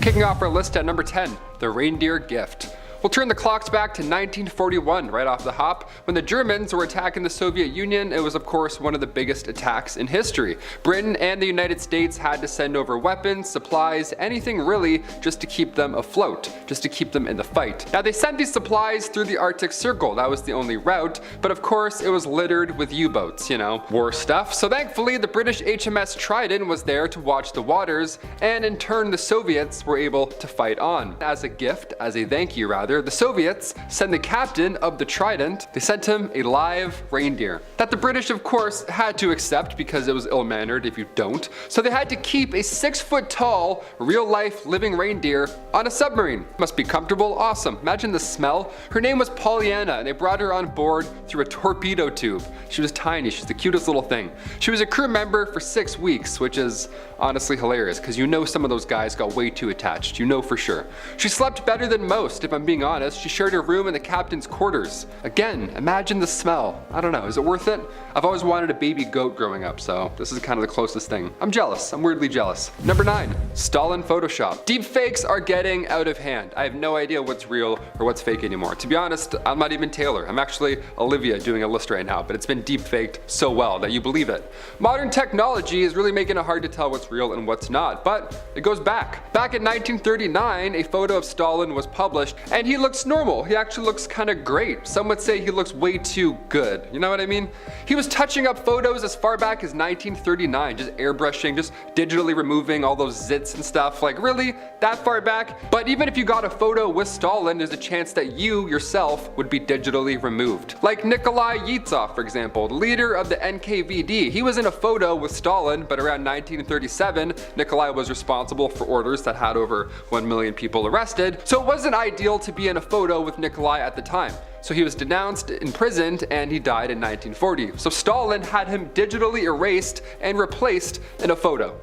Kicking off our list at number 10, the reindeer gift. We'll turn the clocks back to 1941 right off the hop. When the Germans were attacking the Soviet Union, it was of course one of the biggest attacks in history. Britain and the United States had to send over weapons, supplies, anything really just to keep them afloat, just to keep them in the fight. Now they sent these supplies through the Arctic Circle, that was the only route, but of course it was littered with U-boats, you know, war stuff. So thankfully the British HMS Trident was there to watch the waters, and in turn the Soviets were able to fight on. As a gift, as a thank you rather, the Soviets sent the captain of the Trident, they sent him a live reindeer that the British of course had to accept because it was ill-mannered if you don't. So they had to keep a 6-foot tall, real-life living reindeer on a submarine. Must be comfortable, awesome. Imagine the smell. Her name was Pollyanna and they brought her on board through a torpedo tube. She was tiny, she's the cutest little thing. She was a crew member for 6 weeks, which is honestly hilarious because you know some of those guys got way too attached, you know for sure. She slept better than most, if I'm being honest. She shared her room in the captain's quarters. Again, imagine the smell. I don't know, is it worth it? I've always wanted a baby goat growing up, so this is kind of the closest thing. I'm jealous, I'm weirdly jealous. Number 9, Stalin Photoshop. Deepfakes are getting out of hand. I have no idea what's real or what's fake anymore. To be honest, I'm not even Taylor. I'm actually Olivia doing a list right now, but it's been deepfaked so well that you believe it. Modern technology is really making it hard to tell what's real and what's not, but it goes back. Back in 1939, a photo of Stalin was published, and he looks normal. He actually looks kind of great. Some would say he looks way too good. You know what I mean? He was touching up photos as far back as 1939, just airbrushing, just digitally removing all those zits and stuff. Like really? That far back? But even if you got a photo with Stalin, there's a chance that you yourself would be digitally removed. Like Nikolai Yevtsov, for example, the leader of the NKVD. He was in a photo with Stalin, but around 1937, Nikolai was responsible for orders that had over 1 million people arrested. So it wasn't ideal to be in a photo with Nikolai at the time. So he was denounced, imprisoned, and he died in 1940. So Stalin had him digitally erased and replaced in a photo.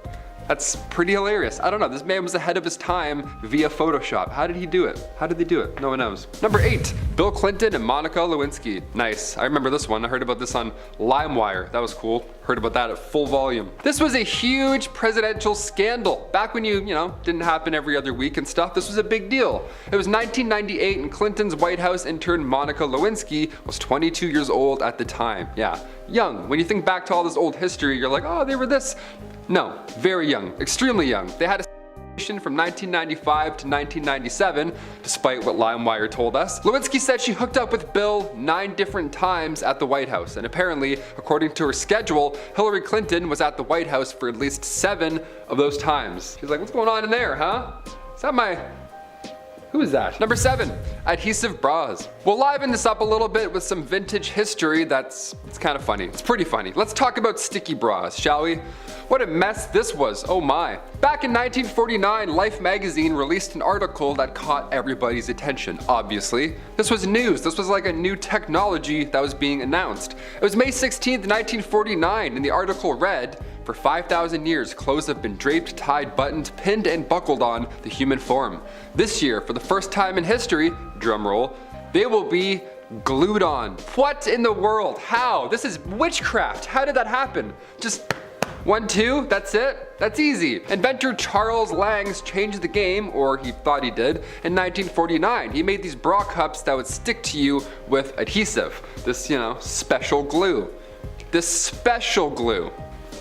That's pretty hilarious. I don't know, this man was ahead of his time via Photoshop. How did he do it? How did they do it? No one knows. Number 8, Bill Clinton and Monica Lewinsky. Nice, I remember this one. I heard about this on LimeWire. That was cool. Heard about that at full volume. This was a huge presidential scandal. Back when you know, didn't happen every other week and stuff, this was a big deal. It was 1998 and Clinton's White House intern Monica Lewinsky was 22 years old at the time. Yeah, young. When you think back to all this old history, you're like, oh, they were this. No, very young, extremely young. They had a from 1995 to 1997, despite what LimeWire told us. Lewinsky said she hooked up with Bill 9 different times at the White House, and apparently, according to her schedule, Hillary Clinton was at the White House for at least 7 of those times. She's like, what's going on in there, huh? Is that my... Who is that? Number 7, adhesive bras. We'll liven this up a little bit with some vintage history it's kind of funny. It's pretty funny. Let's talk about sticky bras, shall we? What a mess this was, oh my. Back in 1949, Life magazine released an article that caught everybody's attention, obviously. This was news, this was like a new technology that was being announced. It was May 16th, 1949, and the article read, for 5,000 years, clothes have been draped, tied, buttoned, pinned, and buckled on the human form. This year, for the first time in history, drumroll, they will be glued on. What in the world? How? This is witchcraft. How did that happen? Just 1, 2, that's it? That's easy. Inventor Charles Langs changed the game, or he thought he did, in 1949. He made these bra cups that would stick to you with adhesive. This, you know, special glue. This special glue.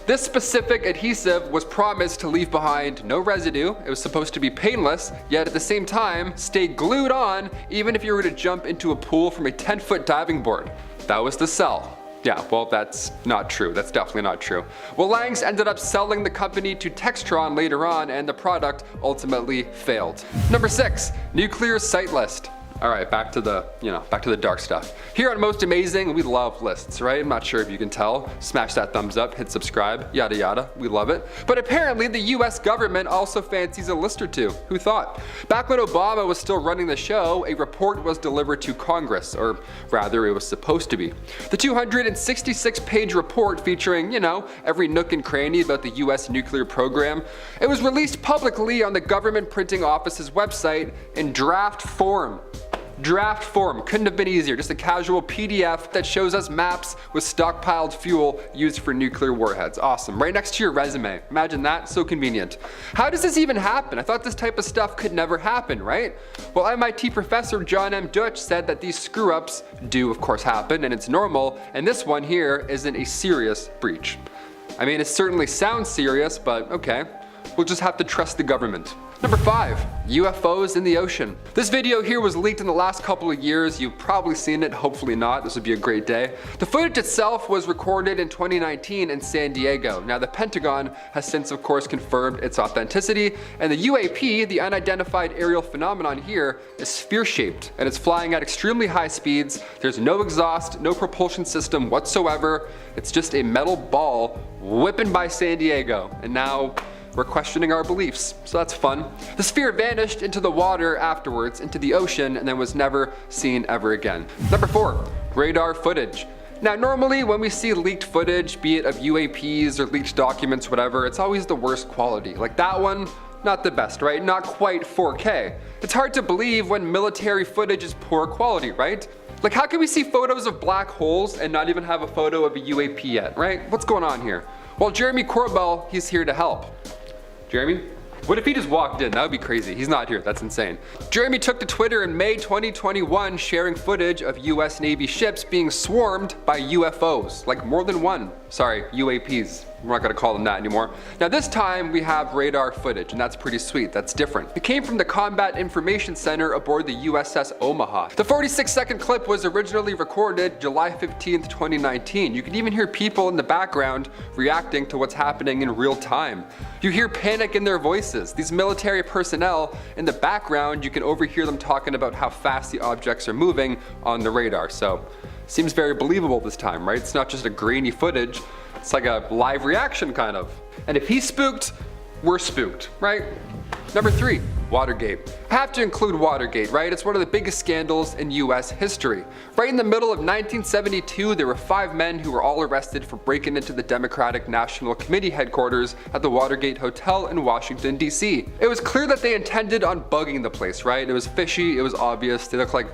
This specific adhesive was promised to leave behind no residue, it was supposed to be painless, yet at the same time stay glued on even if you were to jump into a pool from a 10-foot diving board. That was the sell. Yeah, well that's not true, that's definitely not true. Well, Langs ended up selling the company to Textron later on and the product ultimately failed. Number 6, nuclear site list. Alright, back to the dark stuff. Here on Most Amazing, we love lists, right? I'm not sure if you can tell. Smash that thumbs up, hit subscribe, yada yada, we love it. But apparently the US government also fancies a list or two. Who thought? Back when Obama was still running the show, a report was delivered to Congress, or rather it was supposed to be. The 266-page report featuring, you know, every nook and cranny about the US nuclear program. It was released publicly on the government printing office's website in draft form. Draft form, couldn't have been easier, just a casual PDF that shows us maps with stockpiled fuel used for nuclear warheads. Awesome, right next to your resume. Imagine that, so convenient. How does this even happen? I thought this type of stuff could never happen, right? Well, MIT professor John M. Deutsch said that these screw-ups do of course happen and it's normal, and this one here isn't a serious breach. I mean, it certainly sounds serious, but okay. We'll just have to trust the government. Number 5, UFOs in the ocean. This video here was leaked in the last couple of years. You've probably seen it, hopefully not. This would be a great day. The footage itself was recorded in 2019 in San Diego. Now the Pentagon has since of course confirmed its authenticity, and the UAP, the unidentified aerial phenomenon here, is sphere-shaped and it's flying at extremely high speeds. There's no exhaust, no propulsion system whatsoever. It's just a metal ball whipping by San Diego, and now we're questioning our beliefs, so that's fun. The sphere vanished into the water afterwards, into the ocean, and then was never seen ever again. Number 4, radar footage. Now normally when we see leaked footage, be it of UAPs or leaked documents, whatever, it's always the worst quality. Like that one, not the best, right? Not quite 4K. It's hard to believe when military footage is poor quality, right? Like how can we see photos of black holes and not even have a photo of a UAP yet, right? What's going on here? Well, Jeremy Corbell, he's here to help. Jeremy? What if he just walked in? That would be crazy. He's not here. That's insane. Jeremy took to Twitter in May 2021 sharing footage of US Navy ships being swarmed by UFOs. Like more than one. Sorry, UAPs. We're not gonna call them that anymore. Now this time we have radar footage, and that's pretty sweet. That's different. It came from the Combat Information Center aboard the USS Omaha. The 46-second clip was originally recorded July 15th, 2019. You can even hear people in the background reacting to what's happening in real time. You hear panic in their voices. These military personnel in the background, you can overhear them talking about how fast the objects are moving on the radar. So, seems very believable this time, right? It's not just a grainy footage. It's like a live reaction kind of. And if he's spooked, we're spooked, right? Number 3, Watergate. I have to include Watergate, right? It's one of the biggest scandals in US history. Right in the middle of 1972, there were 5 men who were all arrested for breaking into the Democratic National Committee headquarters at the Watergate Hotel in Washington, D.C. It was clear that they intended on bugging the place, right? It was fishy, it was obvious, they looked like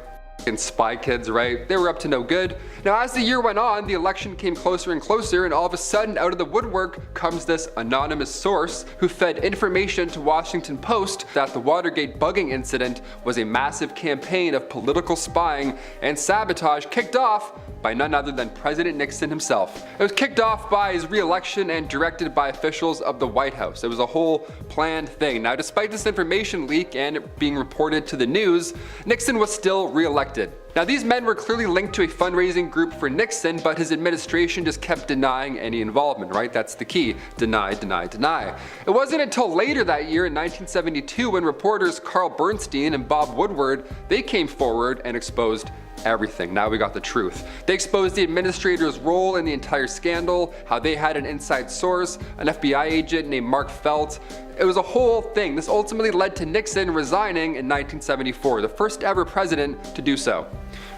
spy kids, right? They were up to no good. Now as the year went on, the election came closer and closer, and all of a sudden out of the woodwork comes this anonymous source who fed information to Washington Post that the Watergate bugging incident was a massive campaign of political spying and sabotage kicked off by none other than President Nixon himself. It was kicked off by his re-election and directed by officials of the White House. It was a whole planned thing. Now despite this information leak and it being reported to the news, Nixon was still re-elected. Now these men were clearly linked to a fundraising group for Nixon, but his administration just kept denying any involvement, right? That's the key. Deny, deny, deny. It wasn't until later that year in 1972 when reporters Carl Bernstein and Bob Woodward, they came forward and exposed everything. Now we got the truth. They exposed the administrator's role in the entire scandal, how they had an inside source, an FBI agent named Mark Felt. It was a whole thing. This ultimately led to Nixon resigning in 1974, the first ever president to do so.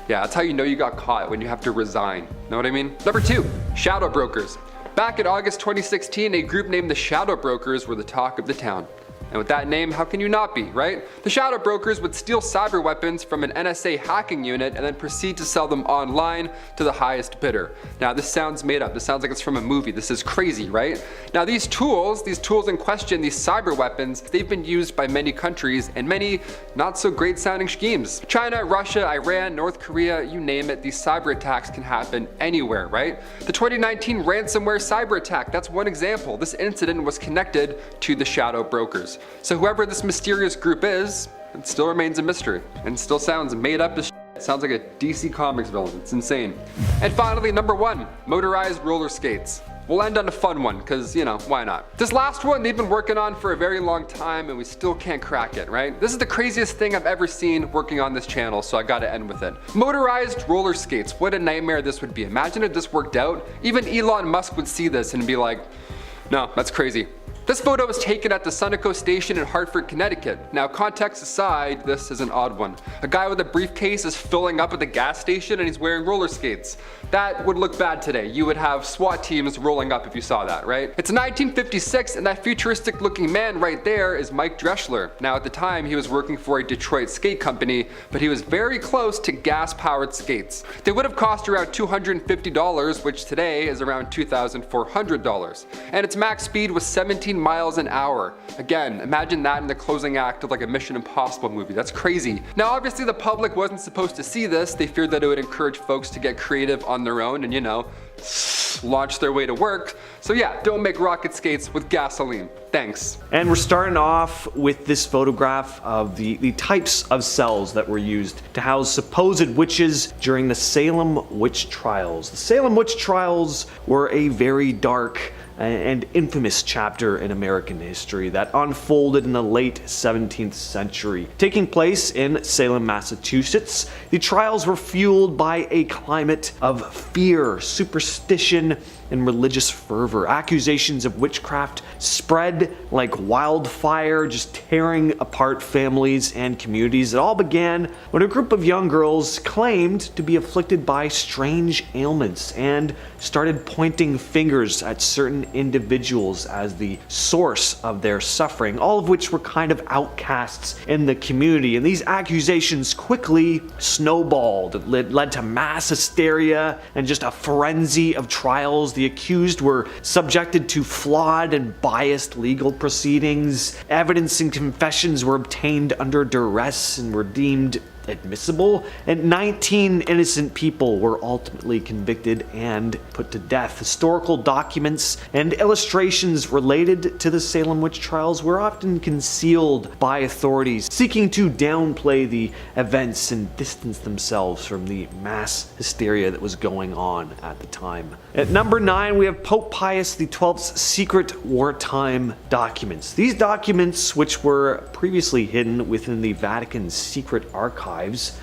Yeah, that's how you know you got caught, when you have to resign. Know what I mean? Number 2, shadow brokers. Back in August 2016, a group named the Shadow Brokers were the talk of the town. And with that name, how can you not be, right? The shadow brokers would steal cyber weapons from an NSA hacking unit and then proceed to sell them online to the highest bidder. Now this sounds made up. This sounds like it's from a movie. This is crazy, right? Now these tools in question, these cyber weapons, they've been used by many countries and many not so great sounding schemes. China, Russia, Iran, North Korea, you name it, these cyber attacks can happen anywhere, right? The 2019 ransomware cyber attack, that's one example. This incident was connected to the shadow brokers. So whoever this mysterious group is, it still remains a mystery and still sounds made up as shit. It sounds like a DC Comics villain. It's insane. And finally, number 1, motorized roller skates. We'll end on a fun one, because, you know, why not? This last one they've been working on for a very long time and we still can't crack it, right? This is the craziest thing I've ever seen working on this channel, so I gotta end with it. Motorized roller skates, what a nightmare this would be. Imagine if this worked out. Even Elon Musk would see this and be like, No, that's crazy. This photo was taken at the Sunoco station in Hartford, Connecticut. Now, context aside, this is an odd one. A guy with a briefcase is filling up at the gas station and he's wearing roller skates. That would look bad today. You would have SWAT teams rolling up if you saw that, right? It's 1956 and that futuristic looking man right there is Mike Dreschler. Now, at the time, he was working for a Detroit skate company, but he was very close to gas-powered skates. They would have cost around $250, which today is around $2,400. And its max speed was 17 miles an hour. Again, imagine that in the closing act of like a Mission Impossible movie. That's crazy. Now, obviously the public wasn't supposed to see this. They feared that it would encourage folks to get creative on their own and, you know, launch their way to work. So yeah, don't make rocket skates with gasoline. Thanks. And we're starting off with this photograph of the types of cells that were used to house supposed witches during the Salem witch trials. The Salem witch trials were a very dark and infamous chapter in American history that unfolded in the late 17th century. Taking place in Salem, Massachusetts, the trials were fueled by a climate of fear, superstition, and religious fervor. Accusations of witchcraft spread like wildfire, just tearing apart families and communities. It all began when a group of young girls claimed to be afflicted by strange ailments and started pointing fingers at certain individuals as the source of their suffering, all of which were kind of outcasts in the community. And these accusations quickly snowballed. It led to mass hysteria and just a frenzy of trials. The accused were subjected to flawed and biased legal proceedings. Evidence and confessions were obtained under duress and were deemed admissible, and 19 innocent people were ultimately convicted and put to death. Historical documents and illustrations related to the Salem witch trials were often concealed by authorities, seeking to downplay the events and distance themselves from the mass hysteria that was going on at the time. At number 9, we have Pope Pius XII's secret wartime documents. These documents, which were previously hidden within the Vatican's secret archives,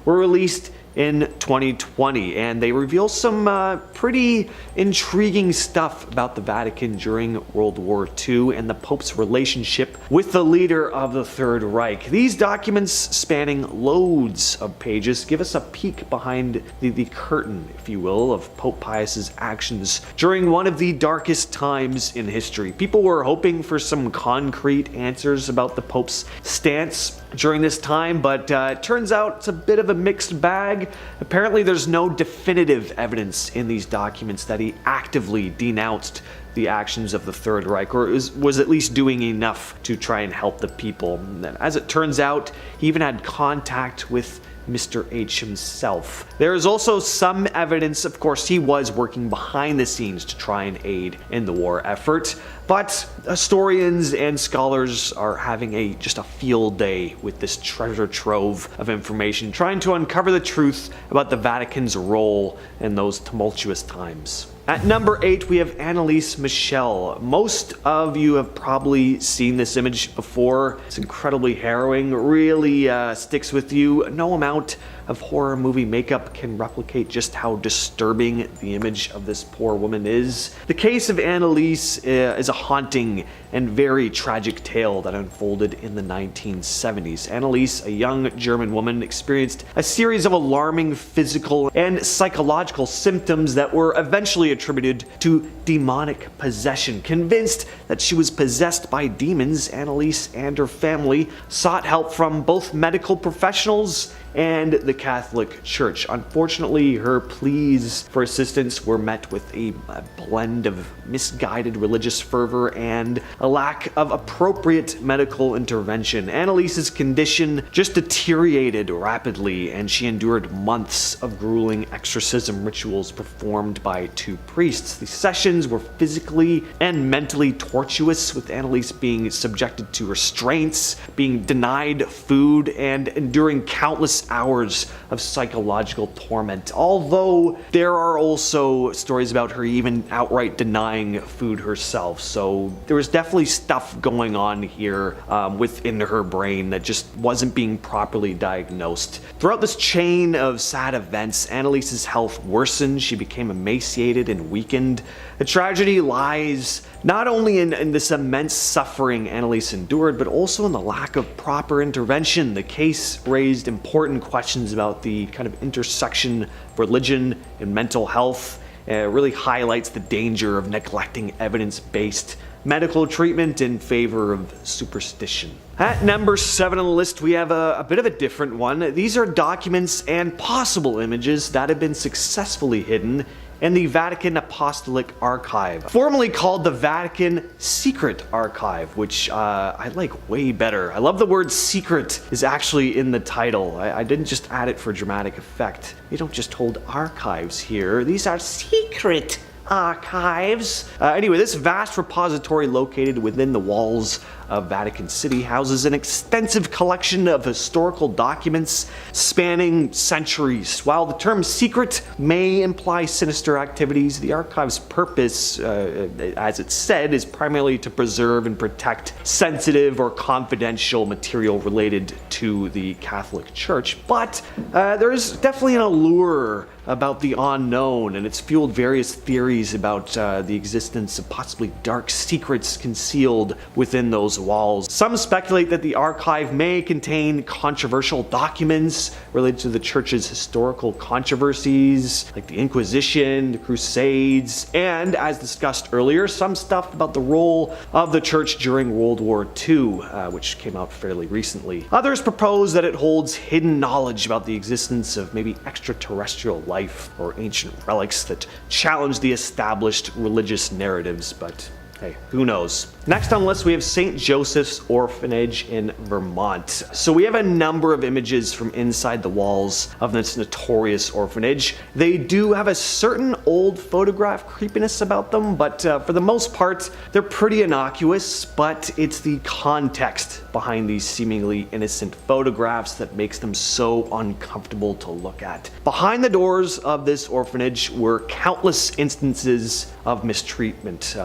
were released in 2020, and they reveal some pretty intriguing stuff about the Vatican during World War II and the Pope's relationship with the leader of the Third Reich. These documents, spanning loads of pages, give us a peek behind the curtain, if you will, of Pope Pius's actions during one of the darkest times in history. People were hoping for some concrete answers about the Pope's stance during this time, but it turns out it's a bit of a mixed bag. Apparently there's no definitive evidence in these documents that he actively denounced the actions of the Third Reich, or was at least doing enough to try and help the people. And as it turns out, he even had contact with Mr. H himself. There is also some evidence, of course, he was working behind the scenes to try and aid in the war effort, but historians and scholars are having just a field day with this treasure trove of information, trying to uncover the truth about the Vatican's role in those tumultuous times. At number 8, we have Anneliese Michel. Most of you have probably seen this image before. It's incredibly harrowing, really sticks with you. No amount of horror movie makeup can replicate just how disturbing the image of this poor woman is. The case of Anneliese is a haunting and very tragic tale that unfolded in the 1970s. Anneliese, a young German woman, experienced a series of alarming physical and psychological symptoms that were eventually attributed to demonic possession. Convinced that she was possessed by demons, Anneliese and her family sought help from both medical professionals and the Catholic Church. Unfortunately, her pleas for assistance were met with a blend of misguided religious fervor and a lack of appropriate medical intervention. Anneliese's condition just deteriorated rapidly, and she endured months of grueling exorcism rituals performed by 2 priests. The sessions were physically and mentally tortuous, with Anneliese being subjected to restraints, being denied food, and enduring countless countless hours of psychological torment. Although there are also stories about her even outright denying food herself. So there was definitely stuff going on here within her brain that just wasn't being properly diagnosed. Throughout this chain of sad events, Annelise's health worsened. She became emaciated and weakened. The tragedy lies not only in this immense suffering Annelise endured, but also in the lack of proper intervention. The case raised important questions about the kind of intersection of religion and mental health. It really highlights the danger of neglecting evidence-based medical treatment in favor of superstition. At number 7 on the list, we have a bit of a different one. These are documents and possible images that have been successfully hidden in the Vatican Apostolic Archive, formerly called the Vatican Secret Archive, which I like way better. I love the word secret is actually in the title. I didn't just add it for dramatic effect. We don't just hold archives here. These are secret archives. Anyway, this vast repository located within the walls of Vatican City houses an extensive collection of historical documents spanning centuries. While the term secret may imply sinister activities, the archive's purpose, as it's said, is primarily to preserve and protect sensitive or confidential material related to the Catholic Church. But there's definitely an allure about the unknown, and it's fueled various theories about the existence of possibly dark secrets concealed within those walls. Some speculate that the archive may contain controversial documents related to the church's historical controversies, like the Inquisition, the Crusades, and, as discussed earlier, some stuff about the role of the church during World War II, which came out fairly recently. Others propose that it holds hidden knowledge about the existence of maybe extraterrestrial life or ancient relics that challenge the established religious narratives, but hey, who knows? Next on the list, we have St. Joseph's Orphanage in Vermont. So we have a number of images from inside the walls of this notorious orphanage. They do have a certain old photograph creepiness about them, but for the most part, they're pretty innocuous, but it's the context behind these seemingly innocent photographs that makes them so uncomfortable to look at. Behind the doors of this orphanage were countless instances of mistreatment.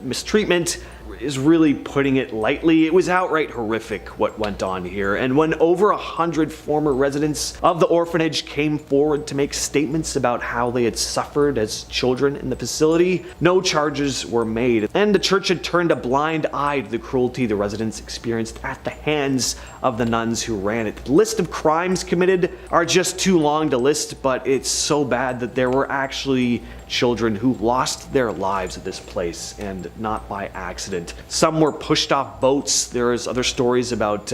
Mistreatment is really putting it lightly. It was outright horrific what went on here, and when over 100 former residents of the orphanage came forward to make statements about how they had suffered as children in the facility, no charges were made, and the church had turned a blind eye to the cruelty the residents experienced at the hands of the nuns who ran it. The list of crimes committed are just too long to list, but it's so bad that there were actually children who lost their lives at this place, and not by accident. Some were pushed off boats. There's other stories about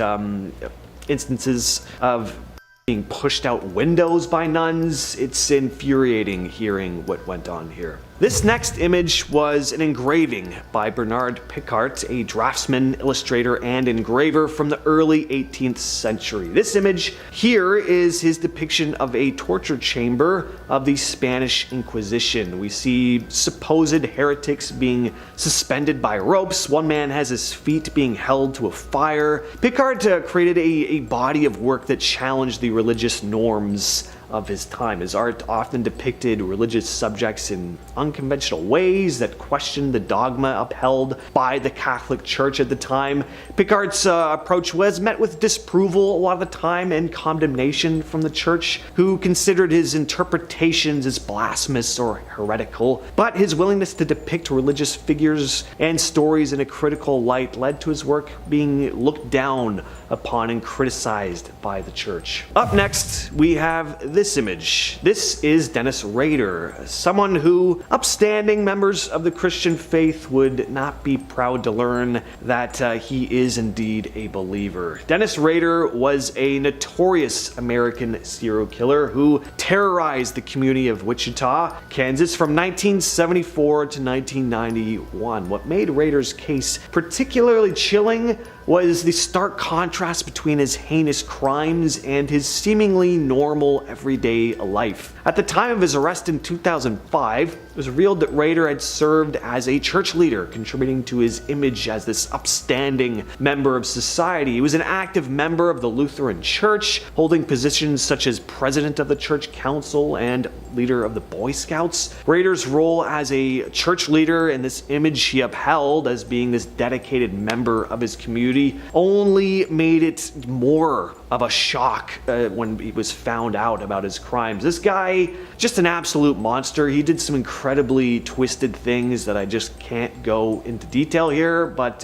instances of being pushed out windows by nuns. It's infuriating hearing what went on here. This next image was an engraving by Bernard Picart, a draftsman, illustrator, and engraver from the early 18th century. This image here is his depiction of a torture chamber of the Spanish Inquisition. We see supposed heretics being suspended by ropes. One man has his feet being held to a fire. Picart created a body of work that challenged the religious norms of his time. His art often depicted religious subjects in unconventional ways that questioned the dogma upheld by the Catholic Church at the time. Picart's approach was met with disapproval a lot of the time and condemnation from the church, who considered his interpretations as blasphemous or heretical. But his willingness to depict religious figures and stories in a critical light led to his work being looked down upon and criticized by the church. Up next, we have this image. This is Dennis Rader, someone who upstanding members of the Christian faith would not be proud to learn that he is indeed a believer. Dennis Rader was a notorious American serial killer who terrorized the community of Wichita, Kansas from 1974 to 1991. What made Rader's case particularly chilling was the stark contrast between his heinous crimes and his seemingly normal everyday life. At the time of his arrest in 2005, it was revealed that Rader had served as a church leader, contributing to his image as this upstanding member of society. He was an active member of the Lutheran Church, holding positions such as president of the church council and leader of the Boy Scouts. Rader's role as a church leader and this image he upheld as being this dedicated member of his community only made it more of a shock when he was found out about his crimes. This guy, just an absolute monster. He did some incredibly twisted things that I just can't go into detail here, but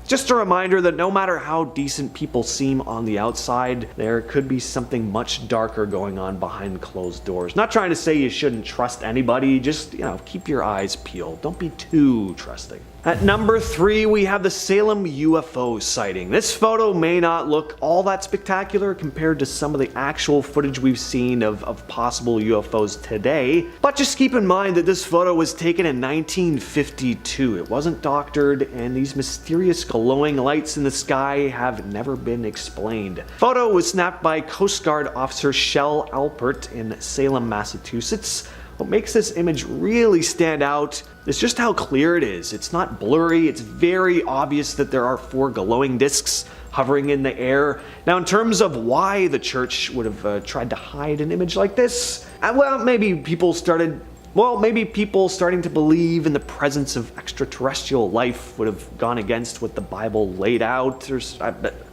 just a reminder that no matter how decent people seem on the outside, there could be something much darker going on behind closed doors. Not trying to say you shouldn't trust anybody, just, keep your eyes peeled. Don't be too trusting. At number 3, we have the Salem UFO sighting. This photo may not look all that spectacular compared to some of the actual footage we've seen of possible UFOs today, but just keep in mind that this photo was taken in 1952. It wasn't doctored, and these mysterious glowing lights in the sky have never been explained. Photo was snapped by Coast Guard Officer Shell Alpert in Salem, Massachusetts. What makes this image really stand out is just how clear it is. It's not blurry, it's very obvious that there are 4 glowing discs hovering in the air. Now, in terms of why the church would have tried to hide an image like this, maybe people starting to believe in the presence of extraterrestrial life would have gone against what the Bible laid out.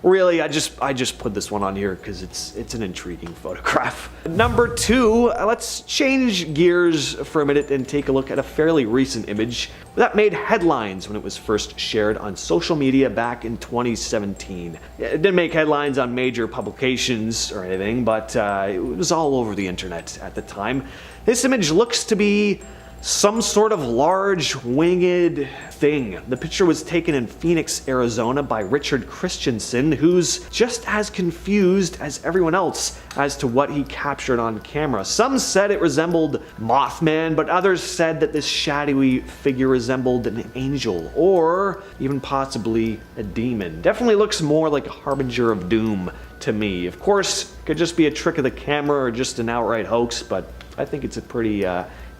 Really, I just put this one on here because it's an intriguing photograph. Number 2, let's change gears for a minute and take a look at a fairly recent image that made headlines when it was first shared on social media back in 2017. It didn't make headlines on major publications or anything, but it was all over the internet at the time. This image looks to be some sort of large winged thing. The picture was taken in Phoenix, Arizona by Richard Christensen, who's just as confused as everyone else as to what he captured on camera. Some said it resembled Mothman, but others said that this shadowy figure resembled an angel or even possibly a demon. Definitely looks more like a harbinger of doom to me. Of course, it could just be a trick of the camera or just an outright hoax, but I think it's a pretty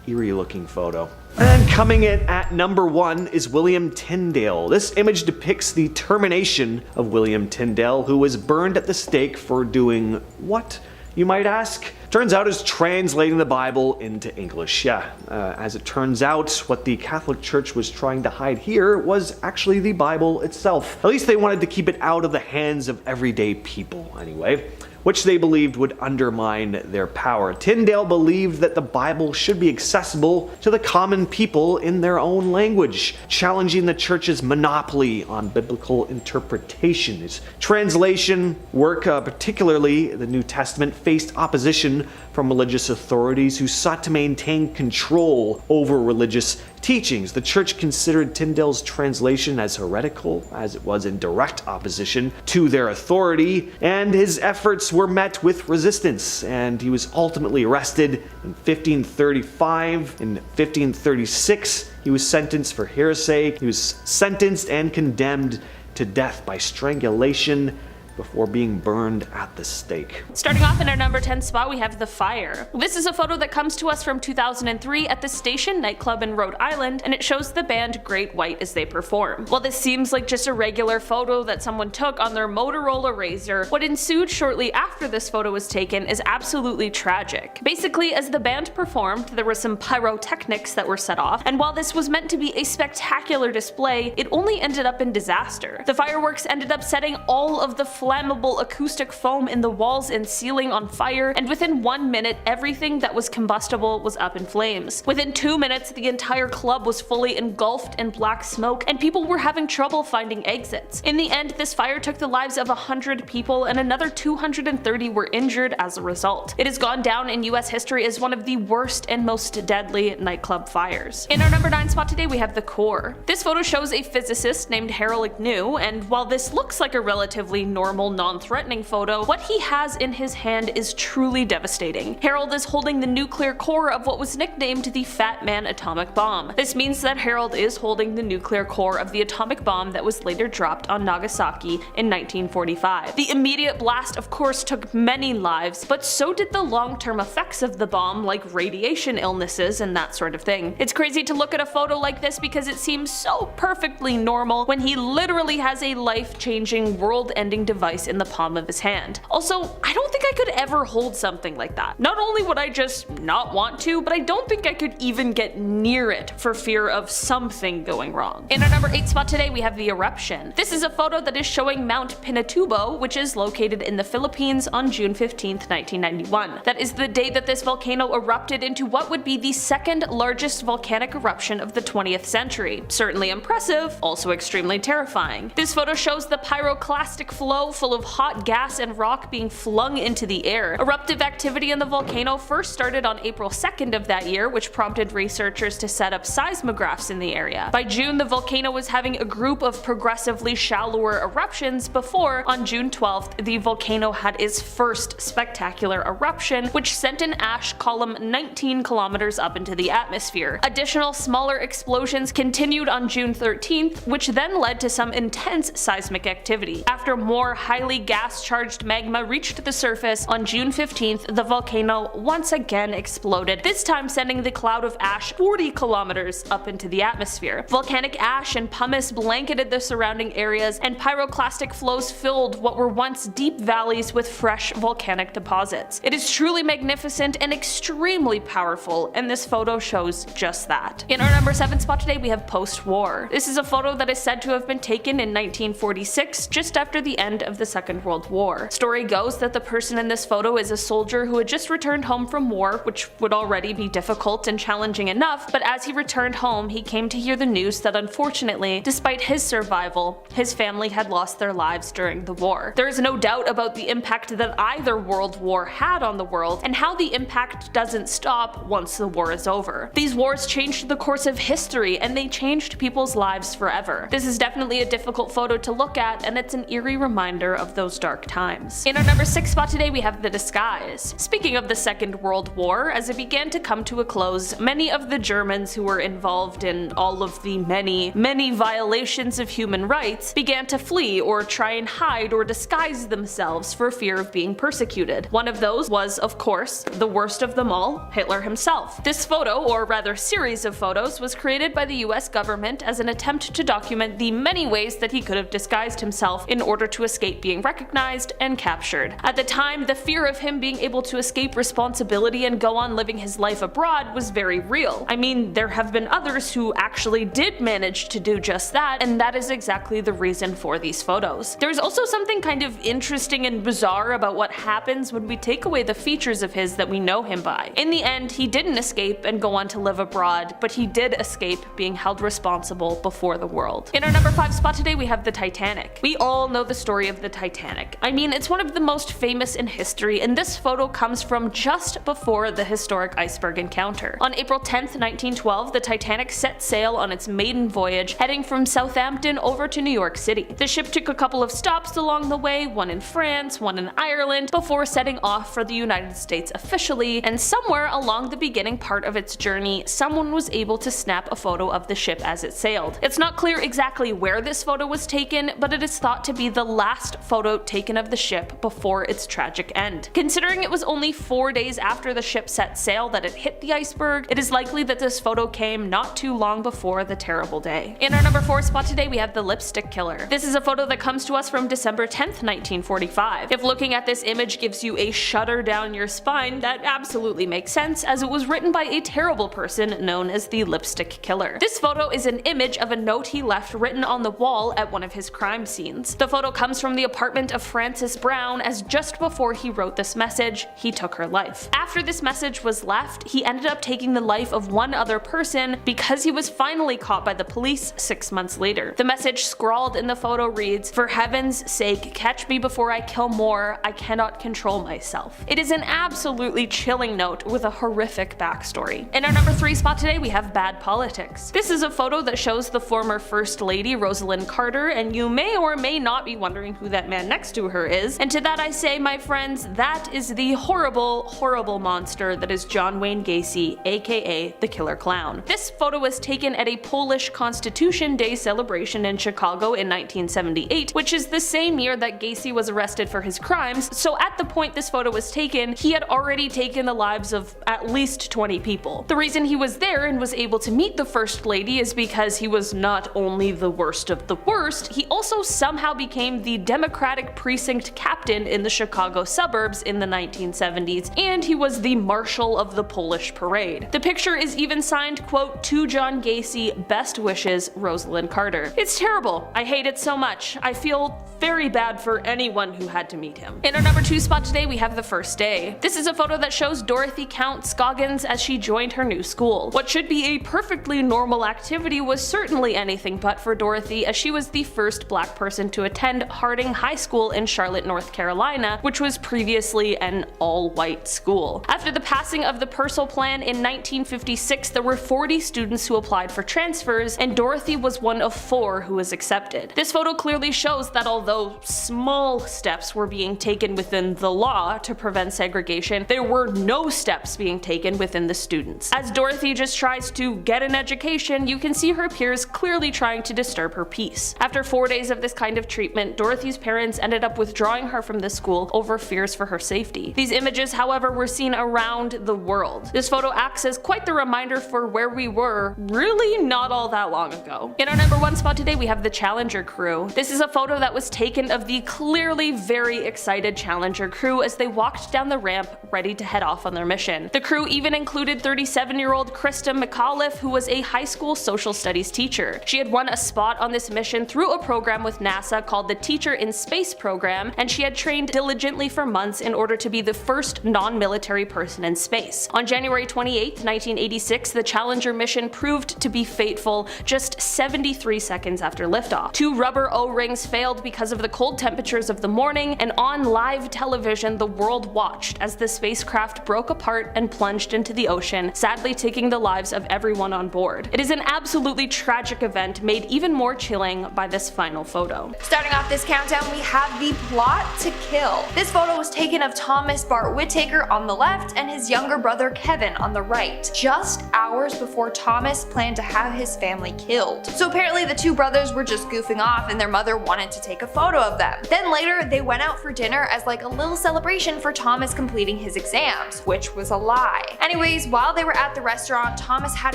eerie looking photo. And coming in at number 1 is William Tyndale. This image depicts the termination of William Tyndale, who was burned at the stake for doing what, you might ask? Turns out is translating the Bible into English. As it turns out, what the Catholic Church was trying to hide here was actually the Bible itself. At least they wanted to keep it out of the hands of everyday people, anyway, which they believed would undermine their power. Tyndale believed that the Bible should be accessible to the common people in their own language, challenging the church's monopoly on biblical interpretation. His translation work, particularly the New Testament, faced opposition from religious authorities who sought to maintain control over religious teachings. The church considered Tyndale's translation as heretical, as it was in direct opposition to their authority, and his efforts were met with resistance, and he was ultimately arrested in 1535. In 1536, he was sentenced for heresy. He was sentenced and condemned to death by strangulation before being burned at the stake. Starting off in our number 10 spot, we have The Fire. This is a photo that comes to us from 2003 at the Station nightclub in Rhode Island, and it shows the band Great White as they perform. While this seems like just a regular photo that someone took on their Motorola Razr, what ensued shortly after this photo was taken is absolutely tragic. Basically, as the band performed, there were some pyrotechnics that were set off, and while this was meant to be a spectacular display, it only ended up in disaster. The fireworks ended up setting all of the flammable acoustic foam in the walls and ceiling on fire, and within 1 minute, everything that was combustible was up in flames. Within 2 minutes, the entire club was fully engulfed in black smoke, and people were having trouble finding exits. In the end, this fire took the lives of 100 people, and another 230 were injured as a result. It has gone down in US history as one of the worst and most deadly nightclub fires. In our number 9 spot today, we have The Core. This photo shows a physicist named Harold New, and while this looks like a relatively normal normal, non-threatening photo, what he has in his hand is truly devastating. Harold is holding the nuclear core of what was nicknamed the Fat Man atomic bomb. This means that Harold is holding the nuclear core of the atomic bomb that was later dropped on Nagasaki in 1945. The immediate blast of course took many lives, but so did the long-term effects of the bomb, like radiation illnesses and that sort of thing. It's crazy to look at a photo like this because it seems so perfectly normal when he literally has a life-changing, world-ending device in the palm of his hand. Also, I don't think I could ever hold something like that. Not only would I just not want to, but I don't think I could even get near it for fear of something going wrong. In our number 8 spot today, we have the eruption. This is a photo that is showing Mount Pinatubo, which is located in the Philippines on June 15th, 1991. That is the day that this volcano erupted into what would be the second largest volcanic eruption of the 20th century. Certainly impressive, also extremely terrifying. This photo shows the pyroclastic flow full of hot gas and rock being flung into the air. Eruptive activity in the volcano first started on April 2nd of that year, which prompted researchers to set up seismographs in the area. By June, the volcano was having a group of progressively shallower eruptions before, on June 12th, the volcano had its first spectacular eruption, which sent an ash column 19 kilometers up into the atmosphere. Additional smaller explosions continued on June 13th, which then led to some intense seismic activity. After more highly gas-charged magma reached the surface, on June 15th, the volcano once again exploded, this time sending the cloud of ash 40 kilometers up into the atmosphere. Volcanic ash and pumice blanketed the surrounding areas, and pyroclastic flows filled what were once deep valleys with fresh volcanic deposits. It is truly magnificent and extremely powerful, and this photo shows just that. In our number 7 spot today, we have post-war. This is a photo that is said to have been taken in 1946, just after the end of the Second World War. Story goes that the person in this photo is a soldier who had just returned home from war, which would already be difficult and challenging enough, but as he returned home, he came to hear the news that unfortunately, despite his survival, his family had lost their lives during the war. There is no doubt about the impact that either world war had on the world, and how the impact doesn't stop once the war is over. These wars changed the course of history, and they changed people's lives forever. This is definitely a difficult photo to look at, and it's an eerie reminder of those dark times. In our number 6 spot today, we have the disguise. Speaking of the Second World War, as it began to come to a close, many of the Germans who were involved in all of the many violations of human rights began to flee or try and hide or disguise themselves for fear of being persecuted. One of those was, of course, the worst of them all, Hitler himself. This photo, or rather series of photos, was created by the US government as an attempt to document the many ways that he could have disguised himself in order to escape being recognized and captured. At the time, the fear of him being able to escape responsibility and go on living his life abroad was very real. I mean, there have been others who actually did manage to do just that, and that is exactly the reason for these photos. There's also something kind of interesting and bizarre about what happens when we take away the features of his that we know him by. In the end, he didn't escape and go on to live abroad, but he did escape being held responsible before the world. In our number 5 spot today, we have the Titanic. We all know the story of the Titanic. I mean, it's one of the most famous in history, and this photo comes from just before the historic iceberg encounter. On April 10th, 1912, the Titanic set sail on its maiden voyage, heading from Southampton over to New York City. The ship took a couple of stops along the way, one in France, one in Ireland, before setting off for the United States officially, and somewhere along the beginning part of its journey, someone was able to snap a photo of the ship as it sailed. It's not clear exactly where this photo was taken, but it is thought to be the last photo taken of the ship before its tragic end. Considering it was only 4 days after the ship set sail that it hit the iceberg, it is likely that this photo came not too long before the terrible day. In our number 4 spot today, we have the lipstick killer. This is a photo that comes to us from December 10th, 1945. If looking at this image gives you a shudder down your spine, that absolutely makes sense, as it was written by a terrible person known as the lipstick killer. This photo is an image of a note he left written on the wall at one of his crime scenes. The photo comes from the apartment of Frances Brown, as just before he wrote this message, he took her life. After this message was left, he ended up taking the life of one other person because he was finally caught by the police 6 months later. The message scrawled in the photo reads, "For heaven's sake, catch me before I kill more, I cannot control myself." It is an absolutely chilling note with a horrific backstory. In our number 3 spot today, we have bad politics. This is a photo that shows the former First Lady Rosalind Carter, and you may or may not be wondering who that man next to her is, and to that I say, my friends, that is the horrible, horrible monster that is John Wayne Gacy, aka the Killer Clown. This photo was taken at a Polish Constitution Day celebration in Chicago in 1978, which is the same year that Gacy was arrested for his crimes, so at the point this photo was taken, he had already taken the lives of at least 20 people. The reason he was there and was able to meet the First Lady is because he was not only the worst of the worst, he also somehow became the Democratic precinct captain in the Chicago suburbs in the 1970s, and he was the marshal of the Polish parade. The picture is even signed, quote, "To John Gacy, best wishes, Rosalind Carter." It's terrible. I hate it so much. I feel very bad for anyone who had to meet him. In our number 2 spot today, we have the first day. This is a photo that shows Dorothy Count Scoggins as she joined her new school. What should be a perfectly normal activity was certainly anything but for Dorothy, as she was the first black person to attend Harding High School in Charlotte, North Carolina, which was previously an all-white school. After the passing of the Purcell Plan in 1956, there were 40 students who applied for transfers, and Dorothy was one of 4 who was accepted. This photo clearly shows that although small steps were being taken within the law to prevent segregation, there were no steps being taken within the students. As Dorothy just tries to get an education, you can see her peers clearly trying to disturb her peace. After 4 days of this kind of treatment, Dorothy's parents ended up withdrawing her from the school over fears for her safety. These images, however, were seen around the world. This photo acts as quite the reminder for where we were really not all that long ago. In our number 1 spot today, we have the Challenger crew. This is a photo that was taken of the clearly very excited Challenger crew as they walked down the ramp ready to head off on their mission. The crew even included 37-year-old Krista McAuliffe, who was a high school social studies teacher. She had won a spot on this mission through a program with NASA called the Teacher in Space program, and she had trained diligently for months in order to be the first non-military person in space. On January 28, 1986, the Challenger mission proved to be fateful just 73 seconds after liftoff. 2 rubber O-rings failed because of the cold temperatures of the morning, and on live television the world watched as the spacecraft broke apart and plunged into the ocean, sadly taking the lives of everyone on board. It is an absolutely tragic event made even more chilling by this final photo. Starting off this countdown, we have the plot to kill. This photo was taken of Thomas Bart Whittaker on the left and his younger brother Kevin on the right, just hours before Thomas planned to have his family killed. So apparently the 2 brothers were just goofing off and their mother wanted to take a photo of them. Then later they went out for dinner as like a little celebration for Thomas completing his exams, which was a lie. Anyways, while they were at the restaurant, Thomas had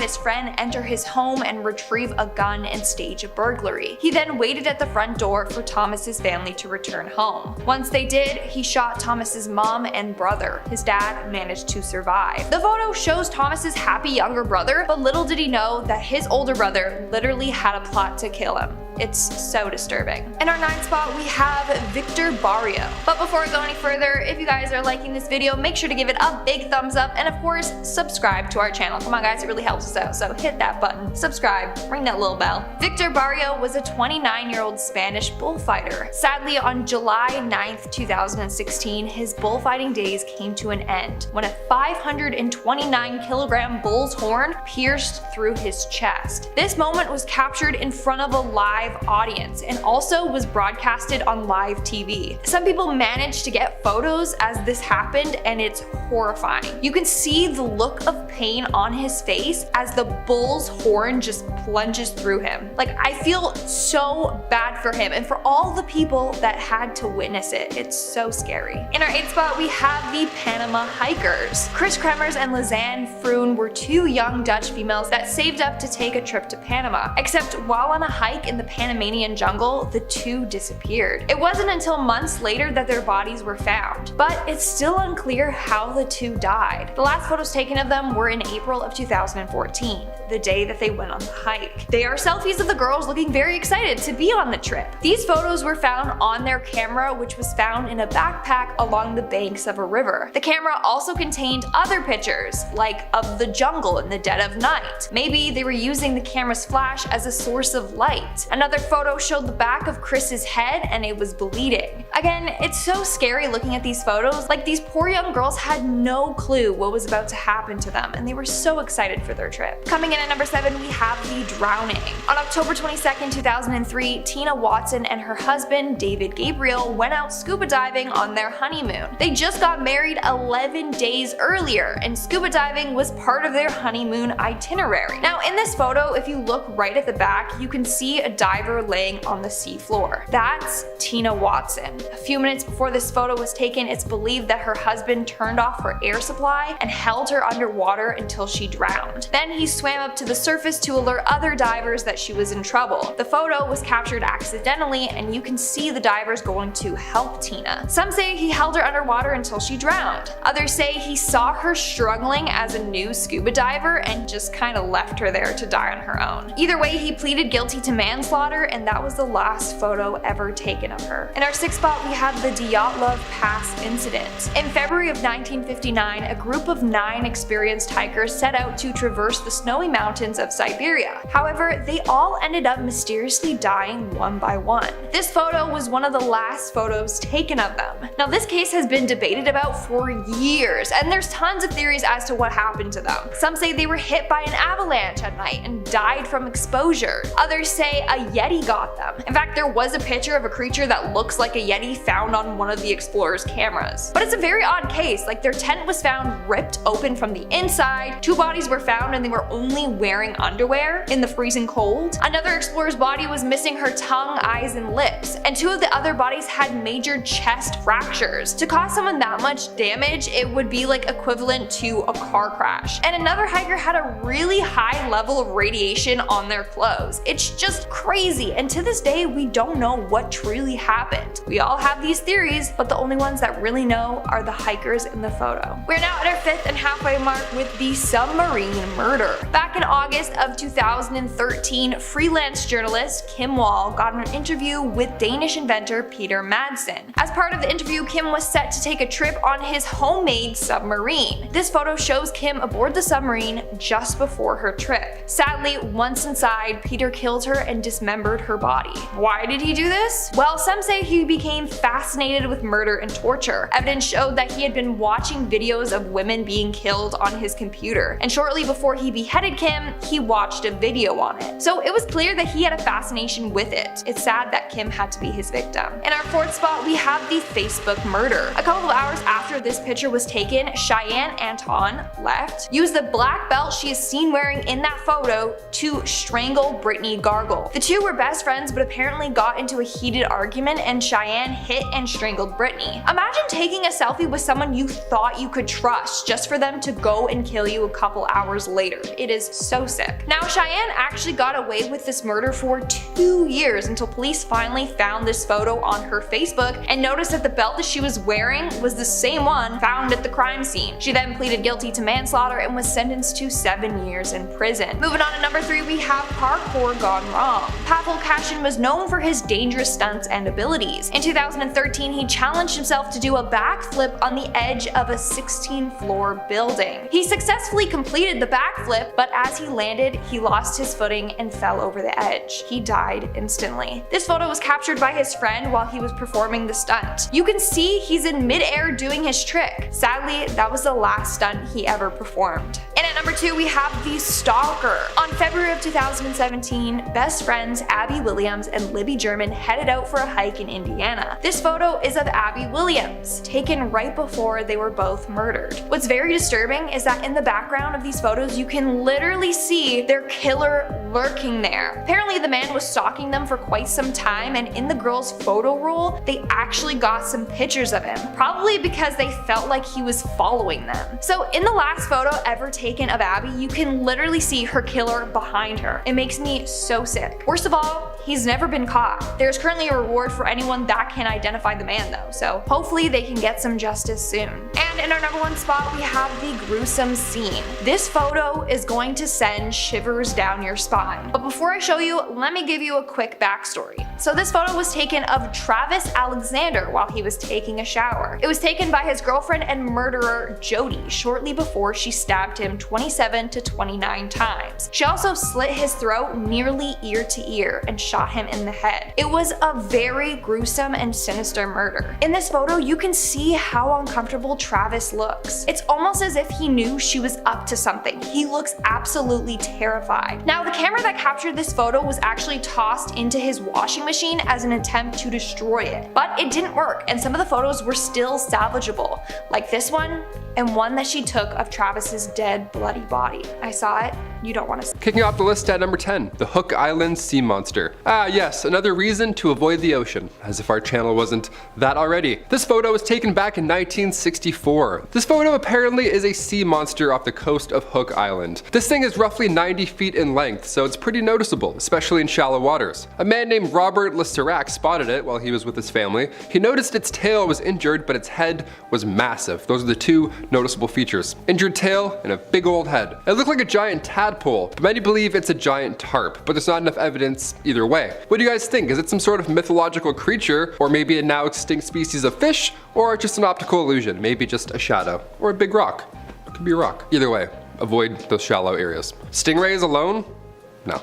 his friend enter his home and retrieve a gun and stage a burglary. He then waited at the front door for Thomas's family to return home. Once they did, he shot Thomas's mom and brother. His dad managed to survive. The photo shows Thomas's happy younger brother, but little did he know that his older brother literally had a plot to kill him. It's so disturbing. In our 9th spot, we have Victor Barrio. But before we go any further, if you guys are liking this video, make sure to give it a big thumbs up, and of course, subscribe to our channel. Come on guys, it really helps us out, so hit that button, subscribe, ring that little bell. Victor Barrio was a 29-year-old Spanish bullfighter. Sadly, on July 9th, 2016, his bullfighting days came to an end when a 529-kilogram bull's horn pierced through his chest. This moment was captured in front of a live audience and also was broadcasted on live TV. Some people managed to get photos as this happened, and it's horrifying. You can see the look of pain on his face as the bull's horn just plunges through him. Like, I feel so bad for him and for all the people that had to witness it. It's so scary. In our 8th spot, we have the Panama hikers. Chris Kremers and Lizanne Froon were 2 young Dutch females that saved up to take a trip to Panama. Except while on a hike in the Panamanian jungle, the 2 disappeared. It wasn't until months later that their bodies were found, but it's still unclear how the 2 died. The last photos taken of them were in April of 2014, the day that they went on the hike. They are selfies of the girls looking very excited to be on the trip. These photos were found on their camera, which was found in a backpack along the banks of a river. The camera also contained other pictures, like of the jungle in the dead of night. Maybe they were using the camera's flash as a source of light. Another photo showed the back of Chris's head and it was bleeding. Again, it's so scary looking at these photos. Like, these poor young girls had no clue what was about to happen to them, and they were so excited for their trip. Coming in at number 7, we have the drowning. On October 22nd, 2003, Tina Watson and her husband, David Gabriel, went out scuba diving on their honeymoon. They just got married 11 days earlier, and scuba diving was part of their honeymoon itinerary. Now, in this photo, if you look right at the back, you can see a diver laying on the seafloor. That's Tina Watson. A few minutes before this photo was taken, it's believed that her husband turned off her air supply and held her underwater until she drowned. Then he swam up to the surface to alert other divers that she was in trouble. The photo was captured accidentally, and you can see the divers going to help Tina. Some say he held her underwater until she drowned. Others say he saw her struggling as a new scuba diver and just kind of left her there to die on her own. Either way, he pleaded guilty to manslaughter, and that was the last photo ever taken of her. In our 6th spot, we have the Dyatlov Pass incident. In February of 1959, a group of 9 experienced hikers set out to traverse the snowy mountains of Siberia. However, they all ended up mysteriously dying one by one. This photo was one of the last photos taken of them. Now, this case has been debated about for years, and there's tons of theories as to what happened to them. Some say they were hit by an avalanche at night and died from exposure. Others say a Yeti got them. In fact, there was a picture of a creature that looks like a Yeti found on one of the explorers' cameras. But it's a very odd case. Like, their tent was found ripped open from the inside, 2 bodies were found and they were only wearing underwear in the freezing cold. Another explorer's body was missing her tongue, eyes, and lips, and 2 of the other bodies had major chest fractures. To cause someone that much damage, it would be like equivalent to a car crash. And another hiker had a really high level of radiation on their clothes. It's just crazy, and to this day we don't know what truly happened. We all have these theories, but the only ones that really know are the hikers in the photo. We're now at our 5th and halfway mark with the submarine murder. Back in August of 2013, freelance journalist Kim Wall got an interview with Danish inventor Peter Madsen. As part of the interview, Kim was set to take a trip on his homemade submarine. This photo shows Kim aboard the submarine just before her trip. Sadly, once inside, Peter killed her and dismembered her body. Why did he do this? Well, some say he became fascinated with murder and torture. Evidence showed that he had been watching videos of women being killed on his computer, and shortly before he beheaded Kim, he watched a video on it. So it was clear that he had a fascination with it. It's sad that Kim had to be his victim. In our 4th spot, we have the Facebook murder. A couple of hours after this picture was taken, Cheyenne Anton left, used the black belt she is seen wearing in that photo to strangle Brittany Gargle. The 2 were best friends, but apparently got into a heated argument, and Cheyenne hit and strangled Brittany. Imagine taking a selfie with someone you thought you could trust just for them to go and kill you a couple hours later. It is so sick. Now, Cheyenne actually got away with this murder for 2 years until police finally found this photo on her Facebook and noticed that the belt that she was wearing was the same one found at the crime scene. She then pleaded guilty to manslaughter and was sentenced to 7 years in prison. Moving on to number 3, we have parkour gone wrong. Pavel Kashin was known for his dangerous stunts and abilities. In 2013, he challenged himself to do a backflip on the edge of a 16-floor building. He successfully completed the backflip, but as he landed, he lost his footing and fell over the edge. He died instantly. This photo was captured by his friend while he was performing the stunt. You can see he's in mid-air doing his trick. Sadly, that was the last stunt he ever performed. And at number 2, we have the stalker. On February of 2017, best friends Abby Williams and Libby German headed out for a hike in Indiana. This photo is of Abby Williams, taken right before they were both murdered. What's very disturbing is that in the background of these photos, you can literally see their killer lurking there. Apparently, the man was stalking them for quite some time, and in the girl's photo roll, they actually got some pictures of him, probably because they felt like he was following them. So in the last photo ever taken of Abby, you can literally see her killer behind her. It makes me so sick. Worst of all, he's never been caught. There's currently a reward for anyone that can identify the man though, so hopefully they can get some justice soon. And in our number 1 spot, we have the gruesome scene. This photo is going to send shivers down your spine. But before I show you, let me give you a quick backstory. So this photo was taken of Travis Alexander while he was taking a shower. It was taken by his girlfriend and murderer Jody shortly before she stabbed him 27 to 29 times. She also slit his throat nearly ear to ear and shot him in the head. It was a very gruesome and sinister murder. In this photo, you can see how uncomfortable Travis looks. It's almost as if he knew she was up to something. He looks absolutely terrified. Now, the camera that captured this photo was actually tossed into his washing machine as an attempt to destroy it. But it didn't work, and some of the photos were still salvageable, like this one and one that she took of Travis's dead, bloody body. I saw it. You don't want to see. Kicking off the list at number 10, the Hook Island sea monster. Ah yes, another reason to avoid the ocean, as if our channel wasn't that already. This photo was taken back in 1964. This photo apparently is a sea monster off the coast of Hook Island. This thing is roughly 90 feet in length, so it's pretty noticeable, especially in shallow waters. A man named Robert LeSerac spotted it while he was with his family. He noticed its tail was injured, but its head was massive. Those are the two noticeable features. Injured tail and a big old head. It looked like a giant tadpole, but many believe it's a giant tarp, but there's not enough evidence either way. What do you guys think? Is it some sort of mythological creature, or maybe a now extinct species of fish, or just an optical illusion? Maybe just a shadow, or a big rock. It could be a rock. Either way, avoid those shallow areas. Stingrays alone?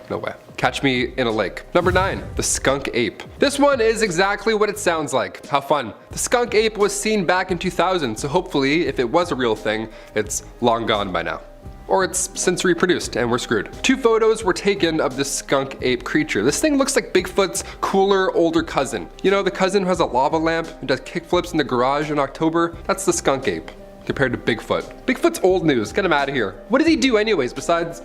No way. Catch me in a lake. Number 9, the skunk ape. This one is exactly what it sounds like. How fun. The skunk ape was seen back in 2000, so hopefully, if it was a real thing, it's long gone by now. Or it's since reproduced and we're screwed. 2 photos were taken of this skunk ape creature. This thing looks like Bigfoot's cooler, older cousin. You know, the cousin who has a lava lamp and does kickflips in the garage in October? That's the skunk ape, compared to Bigfoot. Bigfoot's old news, get him out of here. What does he do anyways besides...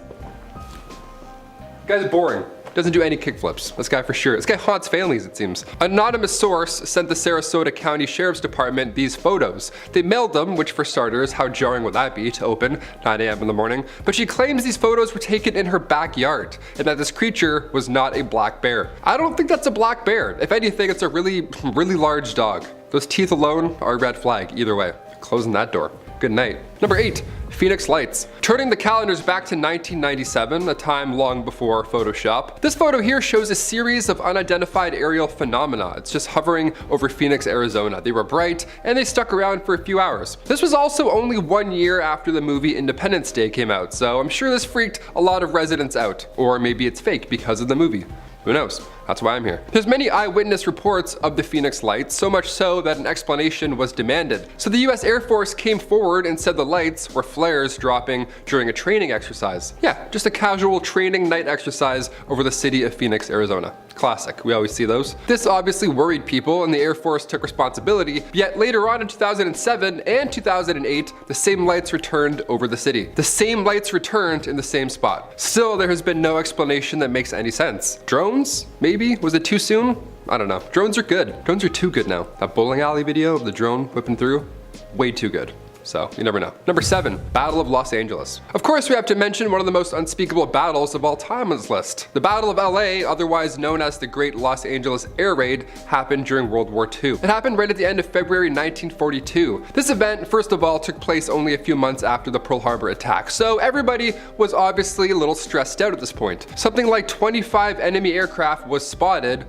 Guy's boring. Doesn't do any kickflips. This guy for sure. This guy haunts families, it seems. An anonymous source sent the Sarasota County Sheriff's Department these photos. They mailed them, which for starters, how jarring would that be to open 9 a.m. in the morning? But she claims these photos were taken in her backyard and that this creature was not a black bear. I don't think that's a black bear. If anything, it's a really large dog. Those teeth alone are a red flag either way. Closing that door. Good night. Number 8, Phoenix Lights. Turning the calendars back to 1997, a time long before Photoshop. This photo here shows a series of unidentified aerial phenomena. It's just hovering over Phoenix, Arizona. They were bright and they stuck around for a few hours. This was also only 1 year after the movie Independence Day came out, so I'm sure this freaked a lot of residents out. Or maybe it's fake because of the movie. Who knows? That's why I'm here. There's many eyewitness reports of the Phoenix Lights, so much so that an explanation was demanded. So the US Air Force came forward and said the lights were flares dropping during a training exercise. Yeah, just a casual training night exercise over the city of Phoenix, Arizona. Classic, we always see those. This obviously worried people and the Air Force took responsibility, yet later on in 2007 and 2008, the same lights returned over the city. The same lights returned in the same spot. Still, there has been no explanation that makes any sense. Drones? Maybe? Was it too soon? I don't know. Drones are good. Drones are too good now. That bowling alley video of the drone whipping through, way too good. So you never know. Number 7, Battle of Los Angeles. Of course, we have to mention one of the most unspeakable battles of all time on this list. The Battle of LA, otherwise known as the Great Los Angeles Air Raid, happened during World War II. It happened right at the end of February 1942. This event, first of all, took place only a few months after the Pearl Harbor attack, so everybody was obviously a little stressed out at this point. Something like 25 enemy aircraft was spotted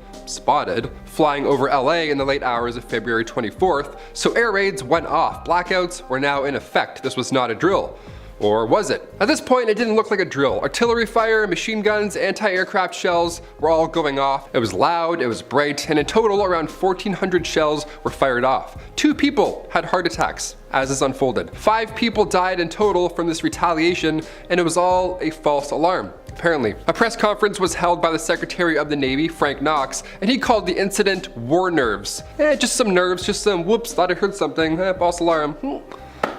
flying over LA in the late hours of February 24th, so air raids went off. Blackouts were now in effect. This was not a drill. Or was it? At this point, it didn't look like a drill. Artillery fire, machine guns, anti-aircraft shells were all going off. It was loud, it was bright, and in total, around 1,400 shells were fired off. 2 people had heart attacks as this unfolded. 5 people died in total from this retaliation, and it was all a false alarm. Apparently. A press conference was held by the Secretary of the Navy, Frank Knox, and he called the incident war nerves. Just some nerves, just some whoops, thought I heard something, false alarm.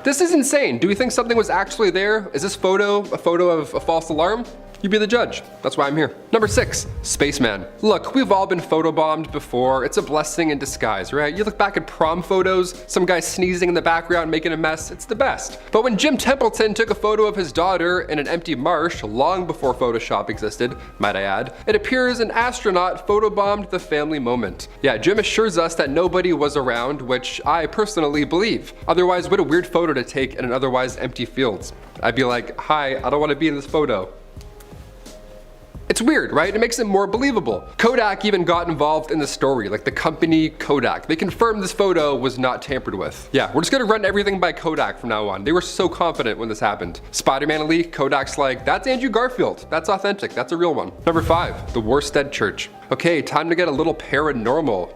This is insane. Do we think something was actually there? Is this photo a photo of a false alarm? You be the judge. That's why I'm here. Number 6, Spaceman. Look, we've all been photobombed before. It's a blessing in disguise, right? You look back at prom photos, some guy sneezing in the background, making a mess. It's the best. But when Jim Templeton took a photo of his daughter in an empty marsh long before Photoshop existed, might I add, it appears an astronaut photobombed the family moment. Yeah, Jim assures us that nobody was around, which I personally believe. Otherwise, what a weird photo to take in an otherwise empty field. I'd be like, hi, I don't want to be in this photo. It's weird, right? It makes it more believable. Kodak even got involved in the story, like the company Kodak. They confirmed this photo was not tampered with. Yeah, we're just gonna run everything by Kodak from now on. They were so confident when this happened. Spider-Man leak, Kodak's like, that's Andrew Garfield. That's authentic, that's a real one. Number 5, the Worstead Church. Okay, time to get a little paranormal.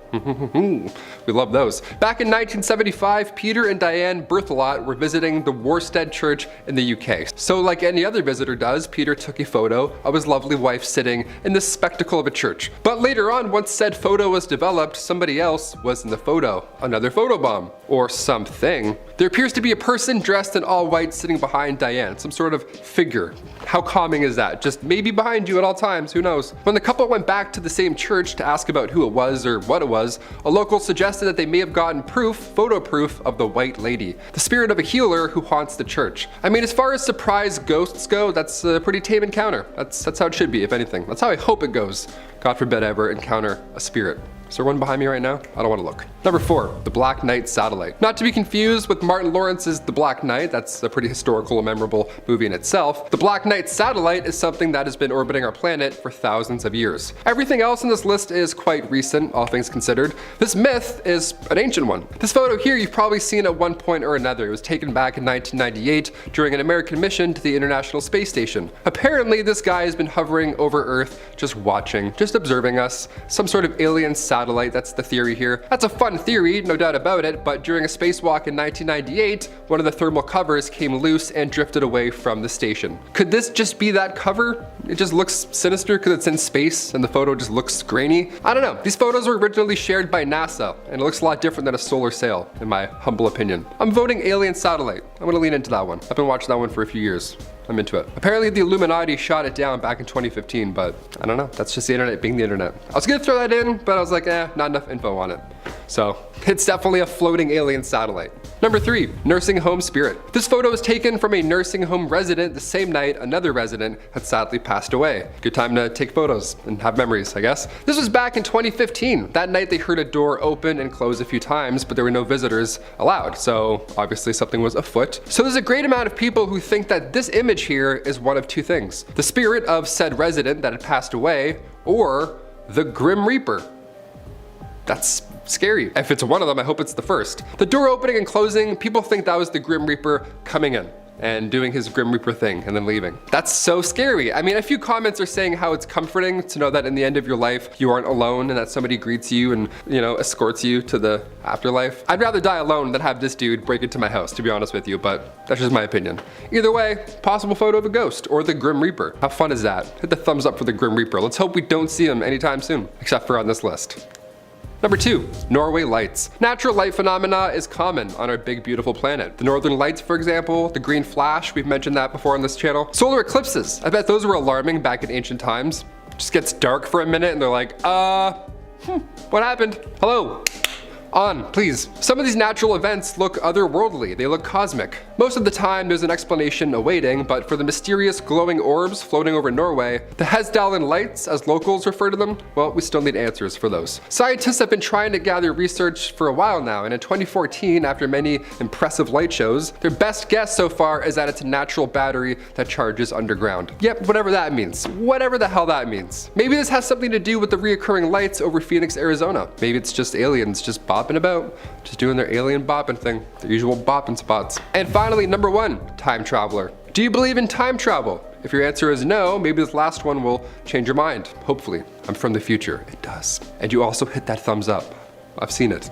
We love those. Back in 1975, Peter and Diane Berthelot were visiting the Worstead Church in the UK. So like any other visitor does, Peter took a photo of his lovely wife sitting in the spectacle of a church. But later on, once said photo was developed, somebody else was in the photo. Another photobomb. Or something. There appears to be a person dressed in all white sitting behind Diane, some sort of figure. How calming is that? Just maybe behind you at all times, who knows? When the couple went back to the same church to ask about who it was or what it was, a local suggested that they may have gotten photo proof of the white lady, the spirit of a healer who haunts the church. I mean, as far as surprise ghosts go, that's a pretty tame encounter. That's how it should be, if anything. That's how I hope it goes. God forbid I ever encounter a spirit. Is there one behind me right now? I don't want to look. Number 4, the Black Knight Satellite. Not to be confused with Martin Lawrence's The Black Knight, that's a pretty historical and memorable movie in itself. The Black Knight Satellite is something that has been orbiting our planet for thousands of years. Everything else in this list is quite recent, all things considered. This myth is an ancient one. This photo here you've probably seen at one point or another. It was taken back in 1998 during an American mission to the International Space Station. Apparently this guy has been hovering over Earth, just watching, just observing us. Some sort of alien satellite, that's the theory here. That's a fun theory, no doubt about it, but during a spacewalk in 1998, one of the thermal covers came loose and drifted away from the station. Could this just be that cover? It just looks sinister because it's in space and the photo just looks grainy. I don't know. These photos were originally shared by NASA and it looks a lot different than a solar sail, in my humble opinion. I'm voting alien satellite. I'm gonna lean into that one. I've been watching that one for a few years. I'm into it. Apparently the Illuminati shot it down back in 2015, but I don't know. That's just the internet being the internet. I was gonna throw that in, but I was like, not enough info on it. So it's definitely a floating alien satellite. Number 3, nursing home spirit. This photo was taken from a nursing home resident the same night another resident had sadly passed away. Good time to take photos and have memories, I guess. This was back in 2015. That night they heard a door open and close a few times, but there were no visitors allowed. So obviously something was afoot. So there's a great amount of people who think that this image here is one of two things: the spirit of said resident that had passed away, or the Grim Reaper. That's scary. If it's one of them, I hope it's the first. The door opening and closing, people think that was the Grim Reaper coming in and doing his Grim Reaper thing and then leaving. That's so scary. I mean, a few comments are saying how it's comforting to know that in the end of your life, you aren't alone and that somebody greets you and, escorts you to the afterlife. I'd rather die alone than have this dude break into my house, to be honest with you, but that's just my opinion. Either way, possible photo of a ghost or the Grim Reaper. How fun is that? Hit the thumbs up for the Grim Reaper. Let's hope we don't see him anytime soon, except for on this list. Number 2, Norway Lights. Natural light phenomena is common on our big beautiful planet. The northern lights, for example, the green flash, we've mentioned that before on this channel. Solar eclipses, I bet those were alarming back in ancient times. Just gets dark for a minute and they're like, what happened? Hello? On, please. Some of these natural events look otherworldly, they look cosmic. Most of the time there's an explanation awaiting, but for the mysterious glowing orbs floating over Norway, the Hesdalen lights, as locals refer to them, well, we still need answers for those. Scientists have been trying to gather research for a while now, and in 2014, after many impressive light shows, their best guess so far is that it's a natural battery that charges underground. Yep, whatever that means. Whatever the hell that means. Maybe this has something to do with the reoccurring lights over Phoenix, Arizona. Maybe it's just aliens just bopping about, just doing their alien bopping thing, their usual bopping spots. And finally, number 1, time traveler. Do you believe in time travel? If your answer is no, maybe this last one will change your mind. Hopefully. I'm from the future. It does. And you also hit that thumbs up. I've seen it.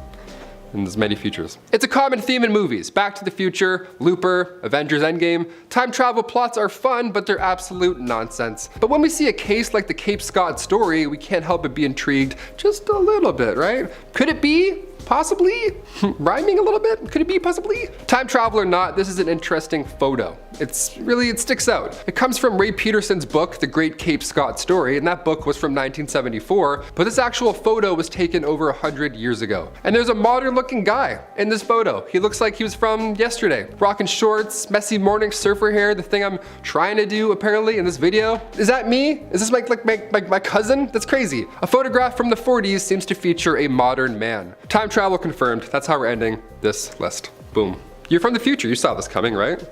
And there's many futures. It's a common theme in movies. Back to the Future, Looper, Avengers Endgame. Time travel plots are fun, but they're absolute nonsense. But when we see a case like the Cape Scott story, we can't help but be intrigued just a little bit, right? Could it be? Possibly? Rhyming a little bit? Could it be possibly? Time travel or not, this is an interesting photo. It sticks out. It comes from Ray Peterson's book, The Great Cape Scott Story, and that book was from 1974, but this actual photo was taken over 100 years ago. And there's a modern looking guy in this photo. He looks like he was from yesterday. Rocking shorts, messy morning surfer hair, the thing I'm trying to do apparently in this video. Is that me? Is this my cousin? That's crazy. A photograph from the 40s seems to feature a modern man. Time travel confirmed. That's how we're ending this list. Boom. You're from the future. You saw this coming, right?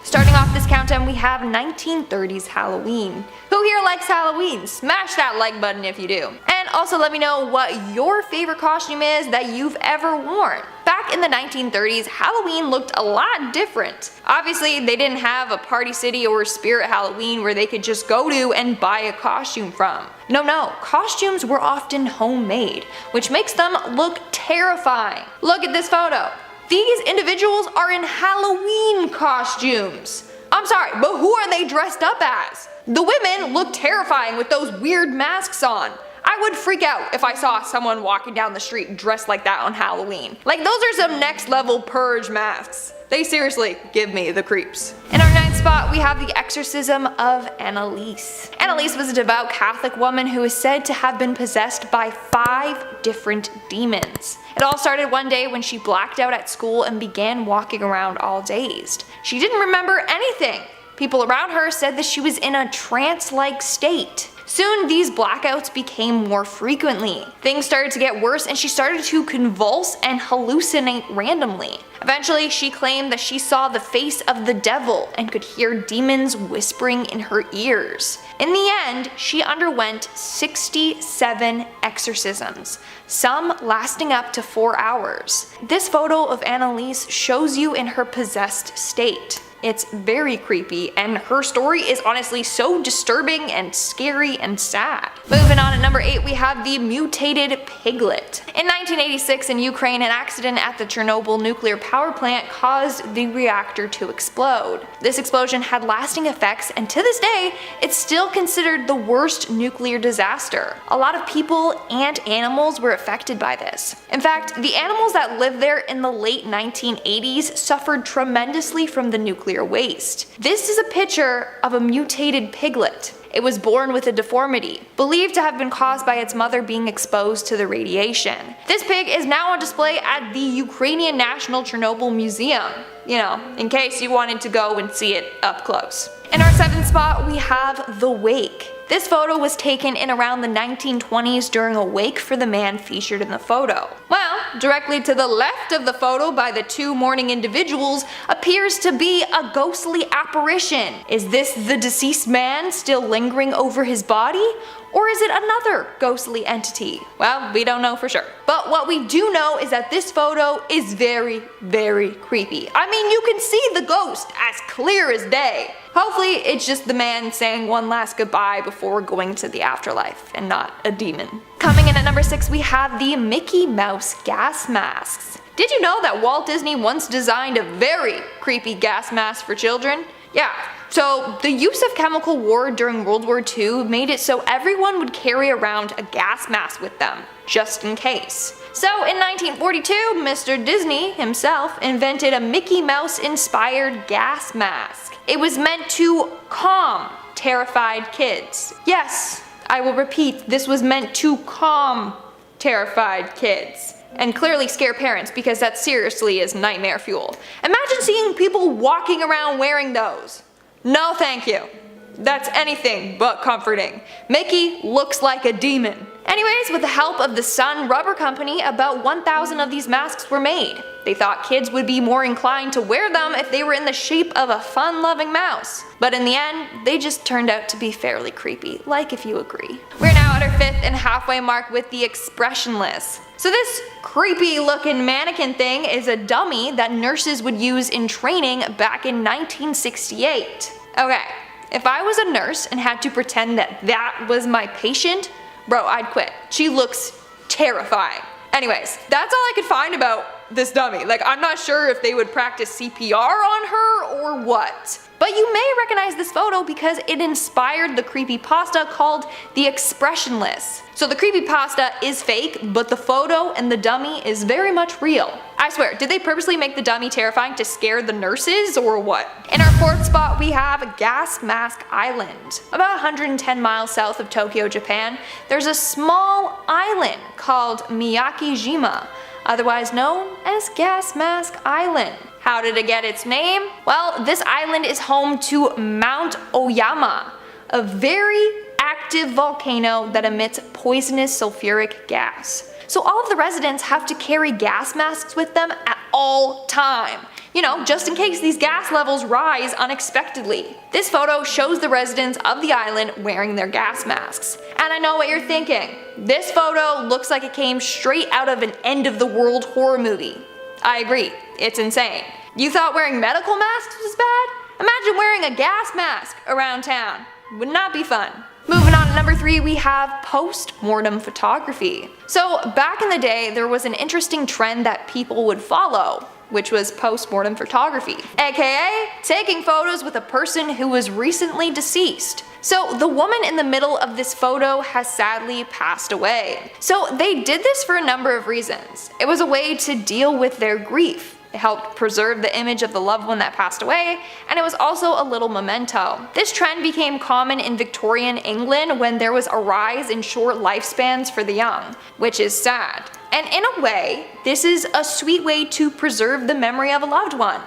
Starting off this countdown, we have 1930s Halloween. Who here likes Halloween? Smash that like button if you do. And also let me know what your favorite costume is that you've ever worn. Back in the 1930s, Halloween looked a lot different. Obviously, they didn't have a Party City or Spirit Halloween where they could just go to and buy a costume from. No, costumes were often homemade, which makes them look terrifying. Look at this photo. These individuals are in Halloween costumes. I'm sorry, but who are they dressed up as? The women look terrifying with those weird masks on. I would freak out if I saw someone walking down the street dressed like that on Halloween. Like, those are some next level purge masks. They seriously give me the creeps. In our ninth spot, we have the exorcism of Annalise. Annalise was a devout Catholic woman who is said to have been possessed by 5 different demons. It all started one day when she blacked out at school and began walking around all dazed. She didn't remember anything. People around her said that she was in a trance-like state. Soon, these blackouts became more frequently. Things started to get worse and she started to convulse and hallucinate randomly. Eventually, she claimed that she saw the face of the devil and could hear demons whispering in her ears. In the end, she underwent 67 exorcisms, some lasting up to 4 hours. This photo of Annalise shows you in her possessed state. It's very creepy, and her story is honestly so disturbing and scary and sad. Moving on at number 8, we have the mutated piglet. In 1986 in Ukraine, an accident at the Chernobyl nuclear power plant caused the reactor to explode. This explosion had lasting effects, and to this day, it's still considered the worst nuclear disaster. A lot of people and animals were affected by this. In fact, the animals that lived there in the late 1980s suffered tremendously from the nuclear waste. This is a picture of a mutated piglet. It was born with a deformity, believed to have been caused by its mother being exposed to the radiation. This pig is now on display at the Ukrainian National Chernobyl Museum, in case you wanted to go and see it up close. In our 7th spot, we have the wake. This photo was taken in around the 1920s during a wake for the man featured in the photo. Well, directly to the left of the photo by the 2 mourning individuals appears to be a ghostly apparition. Is this the deceased man still lingering over his body? Or is it another ghostly entity? Well, we don't know for sure. But what we do know is that this photo is very, very creepy. I mean, you can see the ghost as clear as day. Hopefully, it's just the man saying one last goodbye before going to the afterlife and not a demon. Coming in at number 6, we have the Mickey Mouse gas masks. Did you know that Walt Disney once designed a very creepy gas mask for children? Yeah. So, the use of chemical war during World War II made it so everyone would carry around a gas mask with them, just in case. So, in 1942, Mr. Disney himself invented a Mickey Mouse-inspired gas mask. It was meant to calm terrified kids. Yes, I will repeat, this was meant to calm terrified kids. And clearly scare parents, because that seriously is nightmare fuel. Imagine seeing people walking around wearing those. No thank you. That's anything but comforting. Mickey looks like a demon. Anyways, with the help of the Sun Rubber Company, about 1,000 of these masks were made. They thought kids would be more inclined to wear them if they were in the shape of a fun-loving mouse. But in the end, they just turned out to be fairly creepy, like if you agree. We're now at our 5th and halfway mark with the expressionless. So this creepy looking mannequin thing is a dummy that nurses would use in training back in 1968. Okay, if I was a nurse and had to pretend that was my patient, bro, I'd quit. She looks terrifying. Anyways, that's all I could find about this dummy. Like, I'm not sure if they would practice CPR on her or what. But you may recognize this photo because it inspired the creepypasta called The Expressionless. So the creepypasta is fake, but the photo and the dummy is very much real. I swear, did they purposely make the dummy terrifying to scare the nurses or what? In our 4th spot, we have Gas Mask Island. About 110 miles south of Tokyo, Japan, there's a small island called Miyakijima, otherwise known as Gas Mask Island. How did it get its name? Well, this island is home to Mount Oyama, a very active volcano that emits poisonous sulfuric gas. So all of the residents have to carry gas masks with them at all time. You know, just in case these gas levels rise unexpectedly. This photo shows the residents of the island wearing their gas masks. And I know what you're thinking. This photo looks like it came straight out of an end of the world horror movie. I agree, it's insane. You thought wearing medical masks was bad? Imagine wearing a gas mask around town. Would not be fun. Moving on to number 3, we have post-mortem photography. So back in the day, there was an interesting trend that people would follow, which was post-mortem photography, aka taking photos with a person who was recently deceased. So the woman in the middle of this photo has sadly passed away. So they did this for a number of reasons. It was a way to deal with their grief. It helped preserve the image of the loved one that passed away, and it was also a little memento. This trend became common in Victorian England when there was a rise in short lifespans for the young, which is sad. And in a way, this is a sweet way to preserve the memory of a loved one.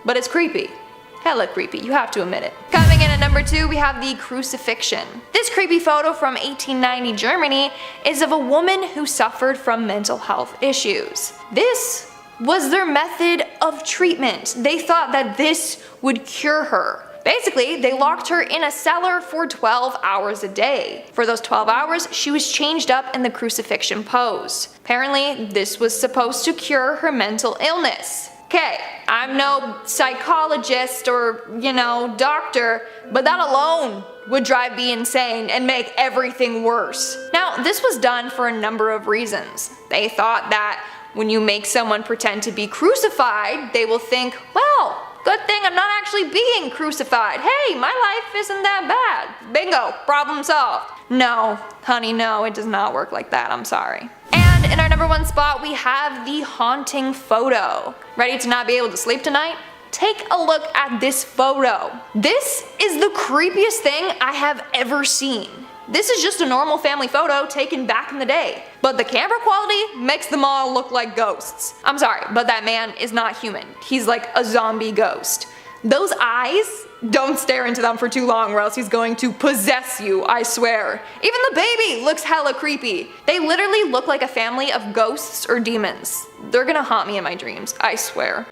But it's creepy. Hella creepy, you have to admit it. Coming in at number 2, we have the crucifixion. This creepy photo from 1890 Germany is of a woman who suffered from mental health issues. This was their method of treatment. They thought that this would cure her. Basically, they locked her in a cellar for 12 hours a day. For those 12 hours, she was changed up in the crucifixion pose. Apparently, this was supposed to cure her mental illness. Okay, I'm no psychologist or, doctor, but that alone would drive me insane and make everything worse. Now, this was done for a number of reasons. They thought that when you make someone pretend to be crucified, they will think, well, good thing I'm not actually being crucified. Hey, my life isn't that bad. Bingo, problem solved. No, honey, no, it does not work like that, I'm sorry. And in our number 1 spot, we have the haunting photo. Ready to not be able to sleep tonight? Take a look at this photo. This is the creepiest thing I have ever seen. This is just a normal family photo taken back in the day, but the camera quality makes them all look like ghosts. I'm sorry, but that man is not human. He's like a zombie ghost. Those eyes, don't stare into them for too long or else he's going to possess you, I swear. Even the baby looks hella creepy. They literally look like a family of ghosts or demons. They're gonna haunt me in my dreams, I swear.